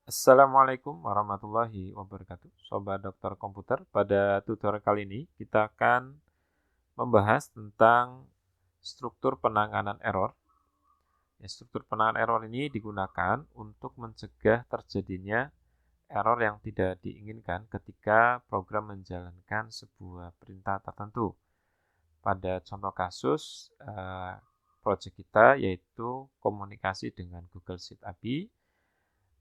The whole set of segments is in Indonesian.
Assalamualaikum warahmatullahi wabarakatuh. Sobat Dokter Komputer, pada tutorial kali ini kita akan membahas tentang struktur penanganan error. Struktur penanganan error ini digunakan untuk mencegah terjadinya error yang tidak diinginkan ketika program menjalankan sebuah perintah tertentu. Pada contoh kasus proyek kita yaitu komunikasi dengan Google Sheet API.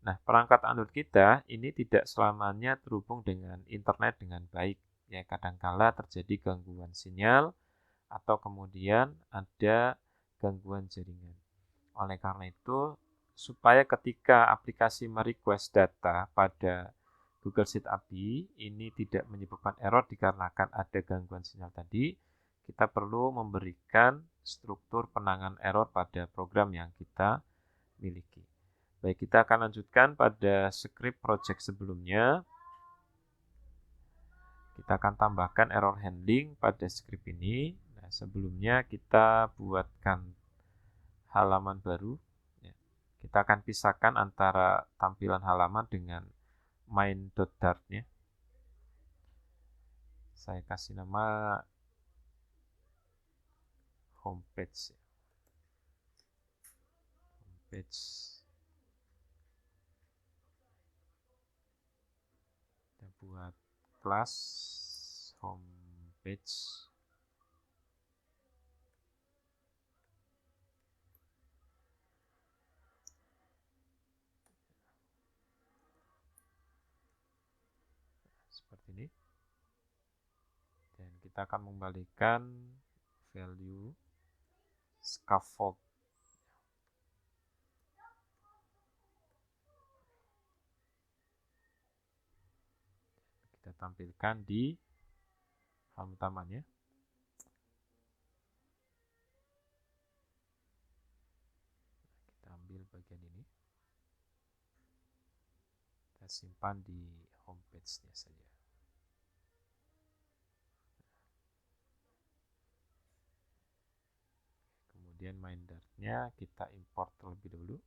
Nah, perangkat Android kita ini tidak selamanya terhubung dengan internet dengan baik. Ya, kadangkala terjadi gangguan sinyal atau kemudian ada gangguan jaringan. Oleh karena itu, supaya ketika aplikasi merequest data pada Google Sheet API ini tidak menyebabkan error dikarenakan ada gangguan sinyal tadi, kita perlu memberikan struktur penanganan error pada program yang kita miliki. Baik, kita akan lanjutkan pada script project sebelumnya. Kita akan tambahkan error handling pada script ini. Nah, sebelumnya kita buatkan halaman baru. Kita akan pisahkan antara tampilan halaman dengan main.dart-nya. Saya kasih nama homepage. Homepage. Kita buat kelas homepage. Seperti ini. Dan kita akan mengembalikan value scaffold. Kita tampilkan di halaman utamanya. Kita ambil bagian ini. Kita simpan di homepage-nya saja. Kemudian main dart-nya kita import terlebih dahulu.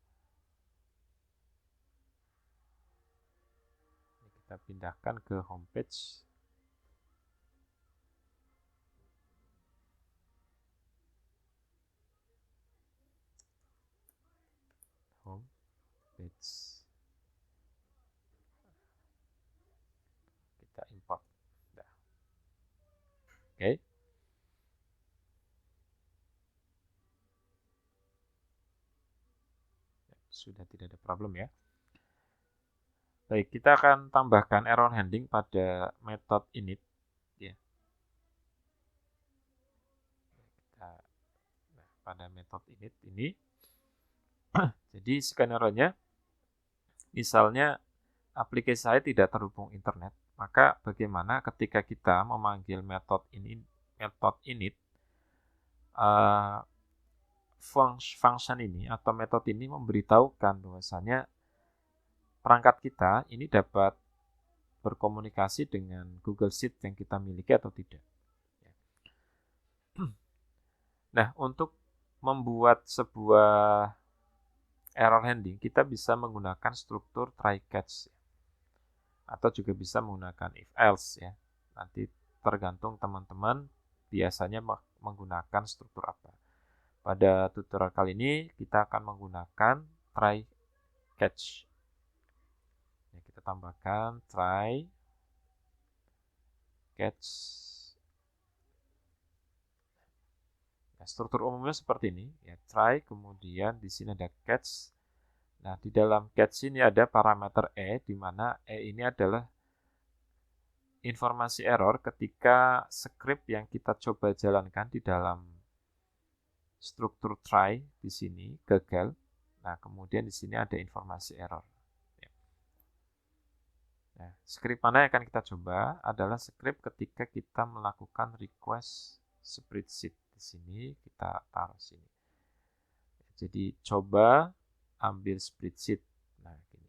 Kita pindahkan ke homepage. Homepage. Kita import. Nah. Oke. Sudah tidak ada problem ya. Baik, kita akan tambahkan error handling pada method init. Ya. Pada method init ini. Jadi skenario-nya, misalnya aplikasi saya tidak terhubung internet, maka bagaimana ketika kita memanggil method init, function ini atau metode ini memberitahukan bahwasanya perangkat kita ini dapat berkomunikasi dengan Google Sheet yang kita miliki atau tidak. Nah, untuk membuat sebuah error handling, kita bisa menggunakan struktur try catch atau juga bisa menggunakan if else ya. Nanti tergantung teman-teman biasanya menggunakan struktur apa. Pada tutorial kali ini kita akan menggunakan try catch. Ya, kita tambahkan try catch. Nah, struktur umumnya seperti ini ya, try, kemudian di sini ada catch. Nah, di dalam catch ini ada parameter e, di mana e ini adalah informasi error ketika script yang kita coba jalankan di dalam struktur try di sini gagal. Nah, kemudian di sini ada informasi error. Nah, script mana yang akan kita coba adalah script ketika kita melakukan request spreadsheet. Di sini kita taruh sini. Jadi coba ambil spreadsheet. Nah, gini.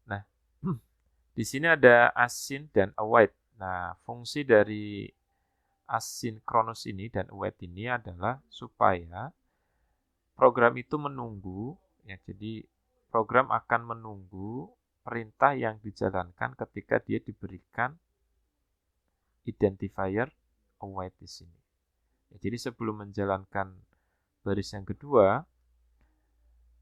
Nah, di sini ada async dan await. Nah, fungsi dari asynchronous ini dan await ini adalah supaya program itu menunggu ya. Jadi program akan menunggu perintah yang dijalankan ketika dia diberikan identifier await di sini. Ya, jadi sebelum menjalankan baris yang kedua,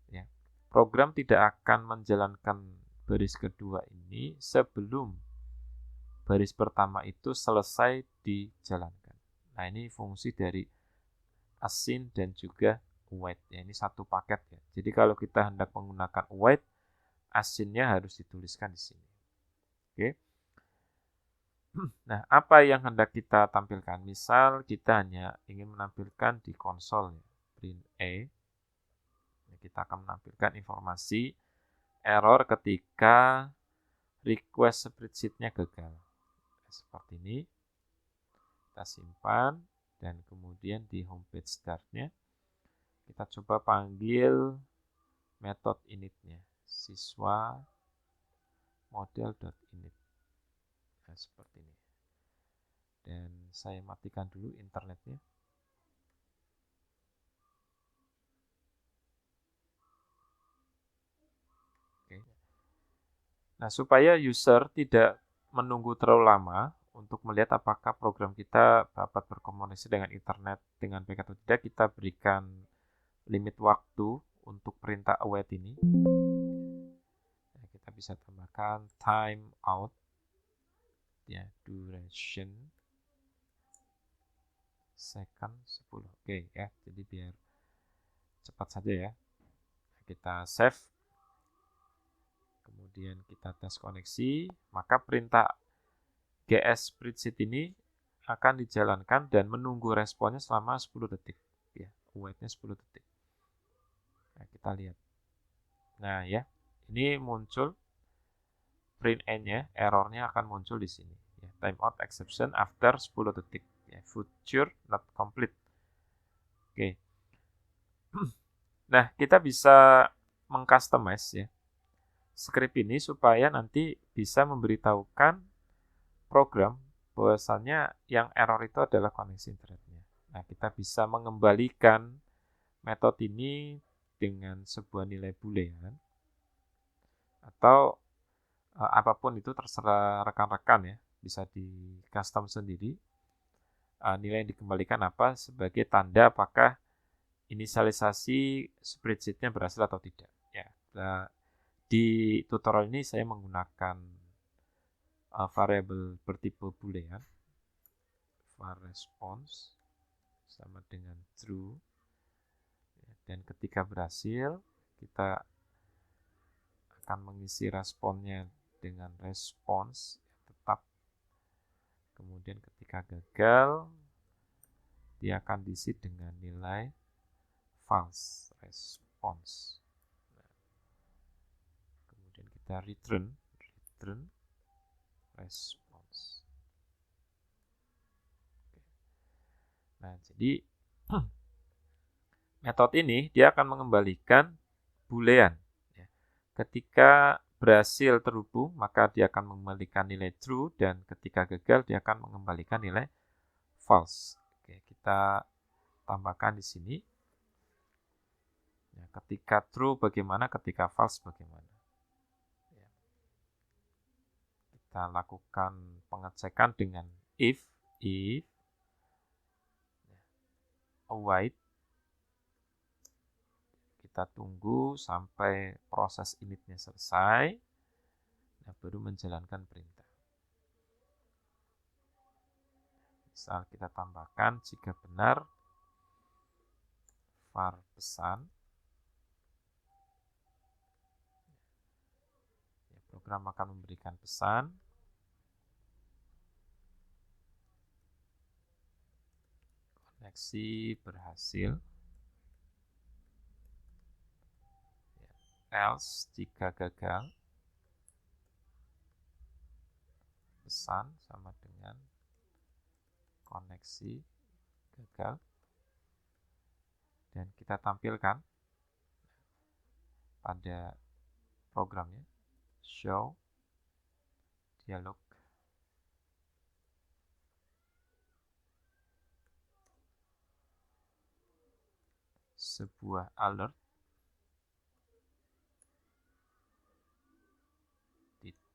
ya, program tidak akan menjalankan baris kedua ini sebelum baris pertama itu selesai dijalankan. Nah, ini fungsi dari async dan juga await. Ya, ini satu paket ya. Jadi kalau kita hendak menggunakan await, async-nya harus dituliskan di sini. Oke. Nah, apa yang hendak kita tampilkan? Misal kita hanya ingin menampilkan di konsol ya, print A. Kita akan menampilkan informasi error ketika request spreadsheet-nya gagal. Seperti ini. Kita simpan dan kemudian di homepage start-nya kita coba panggil metode init-nya, siswa model.init. Nah, seperti ini. Dan saya matikan dulu internetnya. Oke. Nah, supaya user tidak menunggu terlalu lama untuk melihat apakah program kita dapat berkomunikasi dengan internet dengan baik atau tidak, kita berikan limit waktu untuk perintah await ini. Nah, kita bisa tambahkan time out, ya, duration second 10. Oke ya, jadi biar cepat saja ya. Kita save, kemudian kita tes koneksi, maka perintah GS spreadsheet ini akan dijalankan dan menunggu responnya selama 10 detik. Ya, awaitnya 10 detik. Nah, kita lihat. Nah ya, ini muncul print n-nya, errornya akan muncul di sini. Ya, timeout exception after 10 detik. Ya, future not complete. Oke. Nah, kita bisa mengcustomize ya script ini supaya nanti bisa memberitahukan program bahwasannya yang error itu adalah koneksi internetnya. Nah, kita bisa mengembalikan metode ini dengan sebuah nilai boolean atau apapun itu terserah rekan-rekan ya, bisa di custom sendiri. Nilai yang dikembalikan apa sebagai tanda apakah inisialisasi spreadsheet-nya berhasil atau tidak. Ya, di tutorial ini saya menggunakan variabel bertipe boolean, var response sama dengan true, dan ketika berhasil kita akan mengisi responnya dengan response tetap, kemudian ketika gagal dia akan diisi dengan nilai false response. Nah, kemudian kita return response. Nah, jadi metode ini dia akan mengembalikan boolean. Ketika berhasil terhubung, maka dia akan mengembalikan nilai true, dan ketika gagal, dia akan mengembalikan nilai false. Oke, kita tambahkan di sini. Ya, ketika true bagaimana, ketika false bagaimana. Ya. Kita lakukan pengecekan dengan if await. Kita tunggu sampai proses initnya selesai, nah baru menjalankan perintah. Misal kita tambahkan jika benar var pesan, ya, program akan memberikan pesan. Koneksi berhasil. Else jika gagal, pesan sama dengan koneksi gagal, dan kita tampilkan pada programnya show dialog sebuah alert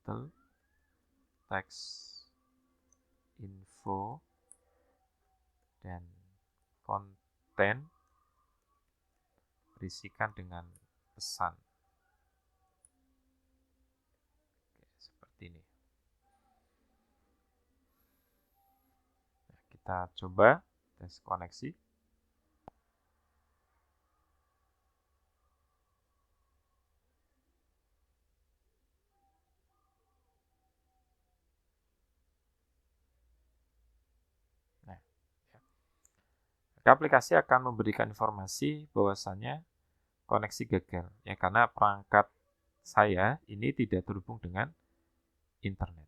title, text info, dan konten berisikan dengan pesan. Oke, seperti ini. Nah, kita coba tes koneksi. Nah, ya. Aplikasi akan memberikan informasi bahwasannya koneksi gagal, ya karena perangkat saya ini tidak terhubung dengan internet.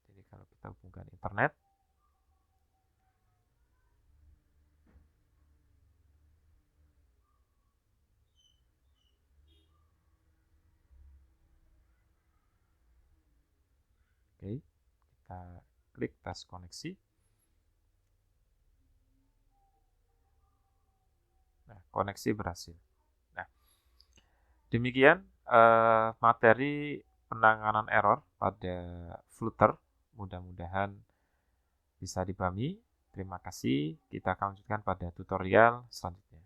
Jadi kalau kita hubungkan internet, oke, kita klik tes koneksi. Nah, koneksi berhasil. Nah, demikian materi penanganan error pada Flutter. Mudah-mudahan bisa dipahami. Terima kasih. Kita akan lanjutkan pada tutorial selanjutnya.